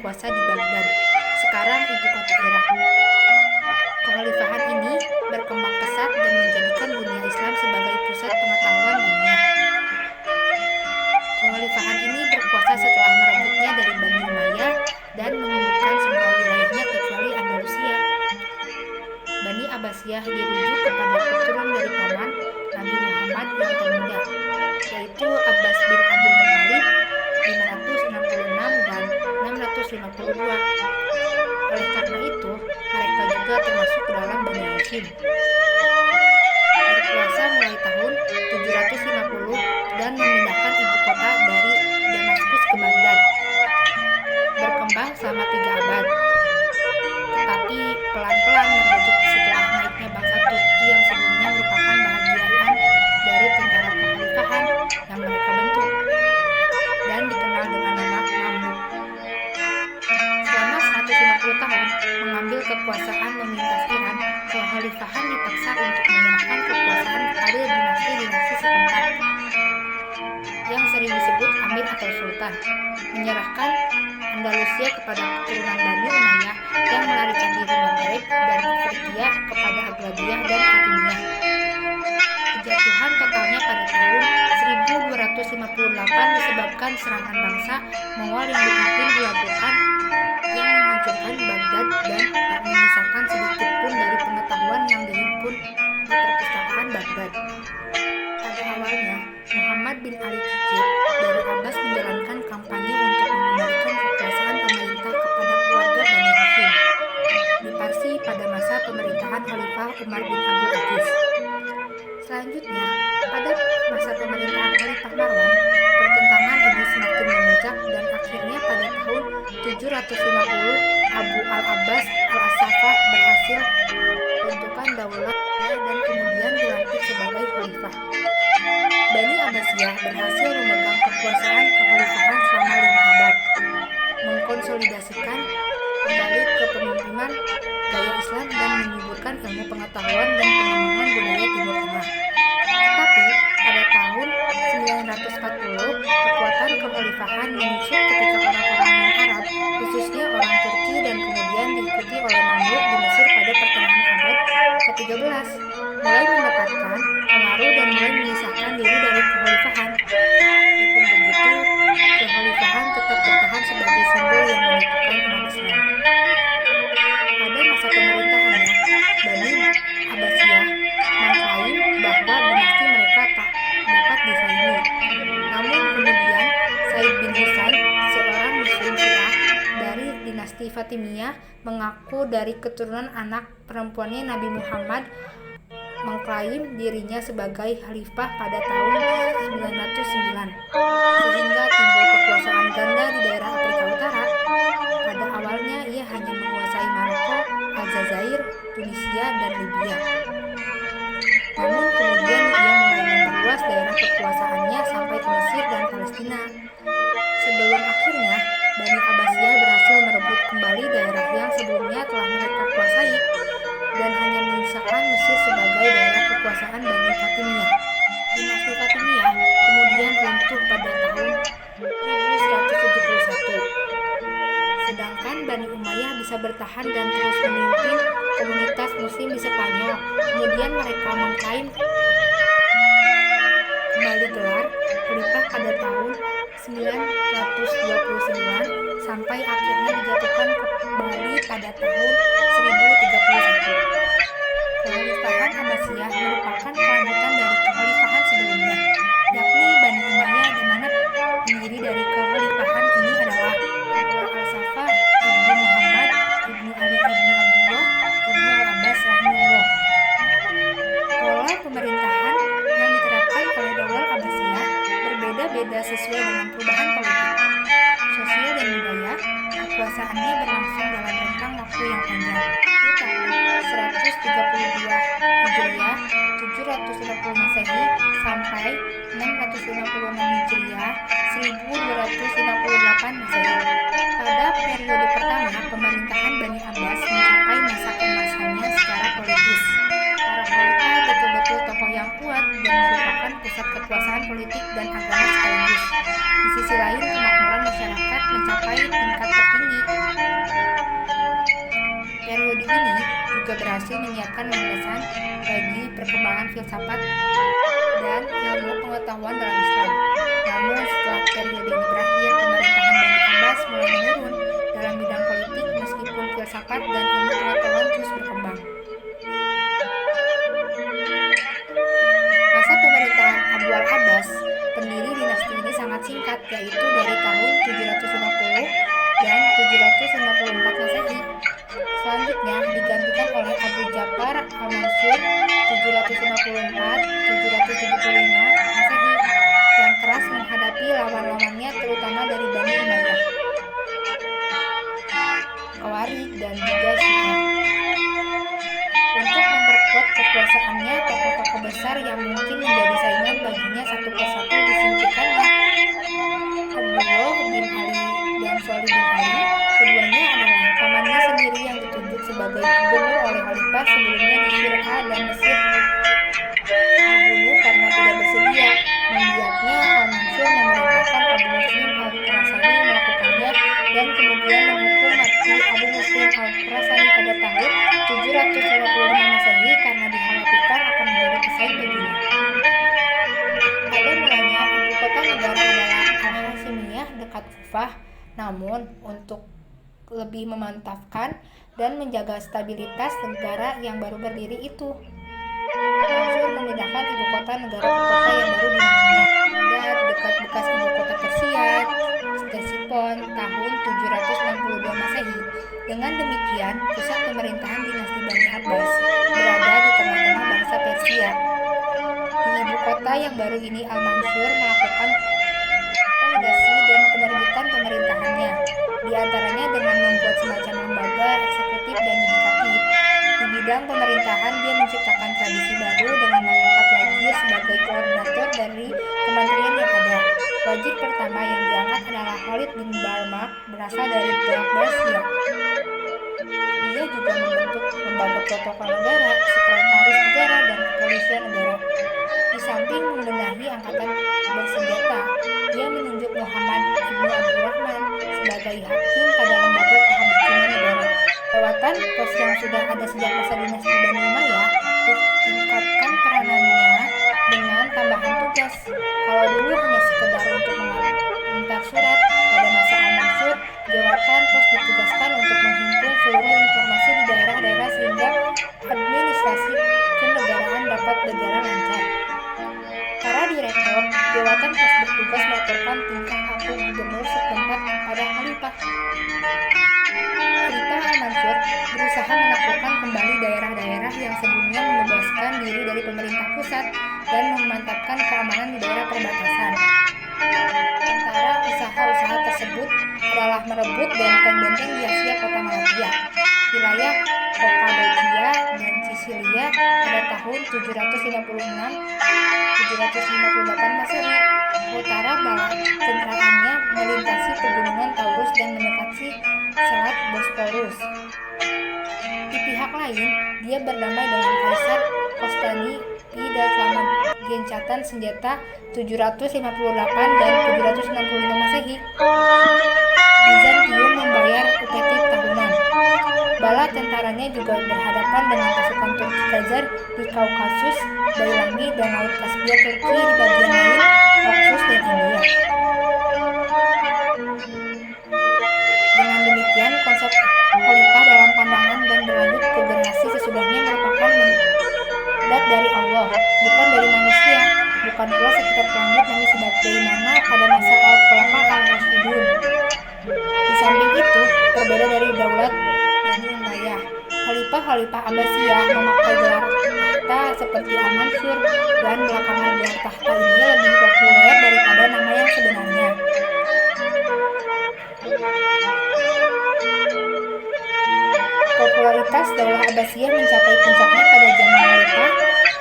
berkuasa di Baghdad, sekarang ibu kota Irak. Kekhalifahan ini berkembang pesat dan menjadikan dunia Islam sebagai pusat pengetahuan dunia. Kekhalifahan ini berkuasa setelah merebutnya dari Bani Umayyah dan menundukkan semua wilayahnya kecuali Andalusia. Bani Abbasiyah dirujuk kepada keturunan dari paman Nabi Muhammad yang termuda, yaitu Abbas bin Abdul Muthalib 566 dan 652. Oleh karena itu, mereka juga termasuk ke dalam Bani Hashim. Berkuasa mulai tahun 750 dan memindahkan ibu kota dari Damaskus ke Baghdad. Berkembang selama 3 abad, tetapi pelan-pelan meredup setelah naiknya bangsa Turki yang sebelumnya merupakan bagian dari tentara kekhalifahan yang mereka bentuk dan dikenal dengan nama Mamluk. Selama 150 tahun mengambil kekuasaan memintas Iran, kekhalifahan dipaksa untuk menyerahkan kekuasaan kepada dinasti-dinasti setempat yang sering disebut Amir atau Sultan, menyerahkan Andalusia kepada keturunan Bani Umayyah yang melarikan diri Maghrib dan Afrika kepada Aghlabiyah dan Fatimiyah. Kejatuhan totalnya pada tahun 1258 disebabkan serangan bangsa Mongol yang dipimpin dilakukan yang menghancurkan Baghdad dan tak menyisakan sedikit pun dari pengetahuan yang dihimpun di perpustakaan Baghdad. Pada awalnya, Muhammad bin Ali Cicit dari Abbas menjalankan kampanye untuk mengembalikan kekuasaan pemerintah kepada keluarga Bani Hashim di Parsi pada masa pemerintahan Khalifah Umar bin Abdul Aziz. Selanjutnya, pada masa pemerintahan Khalifah Marwan, pertentangan ini semakin memuncak dan akhirnya pada tahun 750 Abu al-Abbas al-Asafah berhasil membentukkan daulah dan kemudian dilantik sebagai khalifah. Bani Abbasiyah berhasil memegang kekuasaan kekhalifahan selama 5 abad, mengkonsolidasikan kembali kepemimpinan gaya Islam dan menyuburkan ilmu pengetahuan dan pengembangan budaya Timur Tengah. Tetapi pada tahun 940 kekuatan kekhalifahan menyusut ketika orang-orang non-Arab, khususnya orang Turki dan kemudian diikuti oleh Mamluk di Mesir pada pertengahan abad ke-13, mulai mendapatkan pengaruh dan mulai memisahkan diri dari kekhalifahan. Meskipun begitu, kekhalifahan tetap bertahan sebagai simbol yang menyatukan umat Islam. Pada masa pemerintahannya, Bani Abbasiyah mengklaim bahwa dinasti mereka tak dapat disaingi. Namun kemudian Said bin Husain, seorang muslim Syiah dari dinasti Fatimiyah, mengaku dari keturunan anak perempuannya Nabi Muhammad, mengklaim dirinya sebagai khalifah pada tahun 909, sehingga timbul kekuasaan ganda di daerah Afrika Utara. Pada awalnya ia hanya menguasai Maroko, Aljazair, Tunisia, dan Libya. Namun kemudian ia mulai memperluas daerah kekuasaannya sampai ke Mesir dan Palestina. Sebelum akhirnya Bani Abbasiyah berhasil merebut kembali daerah yang sebelumnya telah mereka kuasai dan hanya menyisakan Mesir sebagai daerah kekuasaan Bani Fatimiyah. Dinasti Fatimiyah kemudian runtuh pada tahun 1171. Sedangkan Bani Umayyah bisa bertahan dan terus memimpin komunitas muslim di Spanyol. Kemudian mereka mengklaim kembali gelar khalifah pada tahun 929 sampai akhirnya dijatuhkan kembali pada tahun 1031. Kekhalifahan Abbasiyah merupakan kelanjutan dari kekhalifahan sebelumnya, yakni Bani Umayyah, di mana pendiri dari kekhalifahan ini adalah Abu al-Safah ibnu Muhammad ibnu Ali ibnu Abdullah ibnu al-Abbas rahimahullah. Pola pemerintahan yang diterapkan oleh Daulah Abbasiyah berbeda-beda sesuai dengan perubahan politik, sosial, dan budaya. Kekuasaannya berlangsung dalam rentang waktu yang panjang, di tahun 132 Hijriah, 750 Masehi sampai 656 Hijriah, 1258 Masehi. Pada periode pertama pemerintahan Bani Abbas mencapai masa kemasannya secara politis. Para khalifah betul-betul tokoh yang kuat dan merupakan pusat kekuasaan politik dan agama sekaligus. Di sisi lain, kemakmuran masyarakat mencapai tingkat tertinggi juga berhasil menyiapkan landasan bagi perkembangan filsafat dan ilmu pengetahuan dalam Islam. Namun setelah periode ini berakhir, pemerintahan Bani Abbas mulai menurun dalam bidang politik meskipun filsafat dan ilmu pengetahuan terus berkembang. Masa pemerintahan Abu al-Abbas, pendiri dinasti ini sangat singkat, yaitu dari tahun 750 dan 754 Masehi. Selanjutnya digantikan oleh Abu Ja'far al-Mansur 754-775 Masehi yang keras menghadapi lawan-lawannya terutama dari Bani Umayyah, Khawarij dan juga Syiah. Untuk memperkuat kekuasaannya, tokoh-tokoh besar yang mungkin menjadi saingan baginya satu persatu disingkirkannya. Abdullah bin Ali dan Shalih bin Ali, keduanya adalah pamannya sendiri yang ditunjuk sebagai gubernur oleh khalifah sebelumnya di Syria dan Mesir. Dibunuh karena tidak bersedia. Membuatnya Al-Mansur memerintahkan Abu Muslim al-Khurasani melakukannya dan kemudian menghukum mati Abu Muslim al-Khurasani pada tahun 755 Masehi karena dikhawatirkan akan menjadi pesaing baginya. Pada mulanya ibu kota negara adalah Al-Hasimiyah dekat Kufah, namun untuk lebih memantapkan dan menjaga stabilitas negara yang baru berdiri itu, Mansur memindahkan ibu kota negara ke kota yang baru di namanya Baghdad dekat bekas ibu kota Persia, Ctesiphon, tahun 762 Masehi. Dengan demikian, pusat pemerintahan dinasti Bani Abbas berada di tengah-tengah bangsa Persia. Di ibu kota yang baru ini, Al-Mansur melakukan konsolidasi dan penerbitan pemerintahannya, di antaranya dengan membuat semacam lembaga eksekutif dan yudikatif. Di bidang pemerintahan, dia menciptakan tradisi baru dengan mengangkat wazir sebagai koordinator dari kementerian yang ada. Wazir pertama yang diangkat adalah Khalid bin Barmak, berasal dari Persia. Dia juga membentuk lembaga protokol negara, sekretaris negara, dan kepolisian negara. Di samping membenahi angkatan bersenjata, dia menunjuk Muhammad ibnu Abdurrahman sebagai hakim pada lembaga kehakiman negara. Lewatan pos yang sudah ada sejak masa dinasti Bani Umayyah, ditingkatkan peranannya dengan tambahan tugas. Kalau dulu hanya sekedar untuk mengantar surat, pada masa Al-Mansur, jawatan pos ditugaskan untuk menghimpun seluruh informasi di daerah-daerah sehingga administrasi kenegaraan dapat berjalan lancar. Para direktur jawatan pos bertugas melaporkan tingkah laku gubernur setempat kepada khalifah. Khalifah Al-Mansur berusaha menaklukkan kembali daerah-daerah yang sebelumnya membebaskan diri dari pemerintah pusat dan memantapkan keamanan di daerah perbatasan. Antara usaha-usaha tersebut adalah merebut benteng-benteng di Asia kota Malatya, wilayah Kappadokia dan Sisilia pada tahun 756-758 Masehi. Utara barat centralnya melintasi pegunungan Taurus dan mendekati Selat Bosporus. Di pihak lain, dia berdamai dengan Kaisar Konstantinopel selama gencatan senjata 758 dan 765 Masehi. Bizantium membayar upeti tahunan. Bala tentaranya juga berhadapan dengan pasukan Turki Khazar di Kaukasus, Bailami, dan Laut Kaspia Turki di bagian lain, Oxus dan India. Dengan demikian, konsep khalifah dalam pandangan dan berlanjut ke generasi sesudahnya merupakan mandat dari Allah, bukan dari manusia, bukan pula sekitar pelanjut nabi sebagaimana pada masa Al-Khulafa Ar-Rasyidun. Di samping itu, berbeda dari daulat Bani Umayyah, khalifah-khalifah Abbasiyah memakai gelar tahta seperti Al-Mansur, dan belakangan gelar tahta ini lebih populer daripada nama yang sebenarnya. Popularitas Daulah Abbasiyah mencapai puncaknya pada zaman Khalifah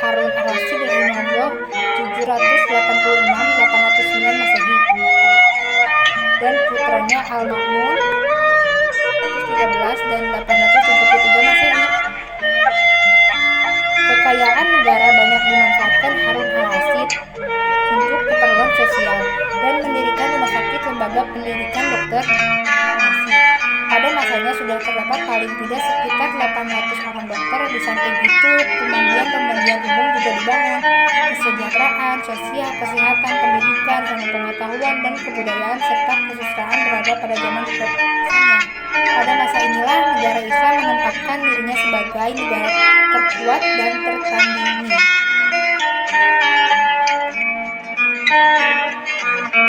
Harun ar-Rasyid rahimahullah 786-809 Masehi dan putranya Al-Ma'mun 713 dan 873 Masehi. Kekayaan negara banyak dimanfaatkan Harun ar-Rasyid untuk keperluan sosial dan mendirikan rumah sakit, lembaga pendidikan dokter, farmasi. Pada masanya sudah terdapat paling tidak sekitar 800 orang dokter. Di samping itu, pemandian-pemandian umum juga dibangun. Kesejahteraan, sosial, kesehatan, pendidikan, ilmu pengetahuan, dan kebudayaan, serta kesusastraan berada pada zaman kekuasaannya. Pada masa inilah negara Islam menempatkan dirinya sebagai negara terkuat dan tertandingi.